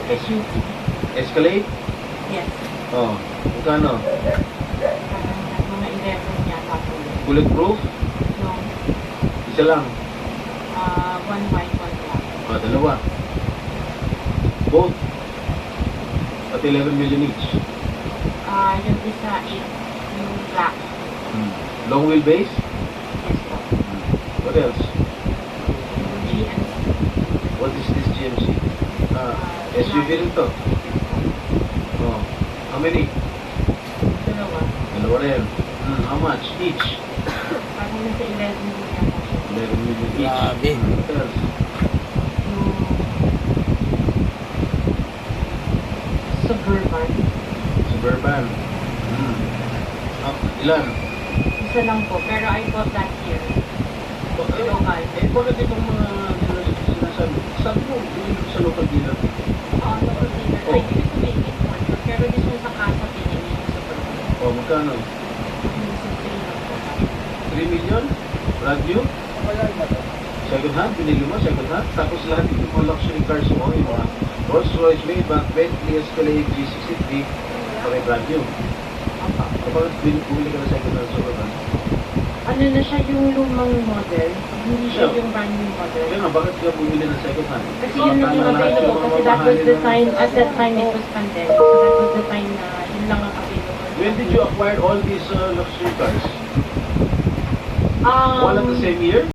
SUV. Escalade? Yes. Oh, magkano? Mga 11 yata po. Bulletproof? No. Isa lang. One white, one black. Dalawa. Both. At 11 million each. Yung isa is yung black. Long wheelbase? Yes po. What else? Yung GMC. What is this GMC? SUV rin to. Oh. How many? Dalawa. Dalawa rin. How much each? Parang nasa 11 din yata siya. 11 million each. Grabe. What else? Yung Suburban. Suburban. Ilan? Isa lang po. Pero I bought that here. Local. Bakit itong mga sinasabi? Sabi mo, bilhin sa local dealer. Local dealer. I didn't make it one. Pero this one sa casa pinili yung Suburban. Oh, magkano? Yung sa 3 lang po. 3 million? Brand new? Second hand? Pinili mo, second hand? Tapos lahat yung mga luxury cars mo, yung mga Rolls Royce, Maybach, Bentley, Escalade, G63, pare brand new. Bakit bumili ka na second hand Suburban? Ano na siya yung lumang model? Hindi siya yung brand new model. Kaya nga, bakit ka bumili ng second hand? Kasi yun naging available kasi that was the time, at that time it was pandemic. So that was the time na yun lang ang available. When did you acquire all these luxury cars? All at the same year?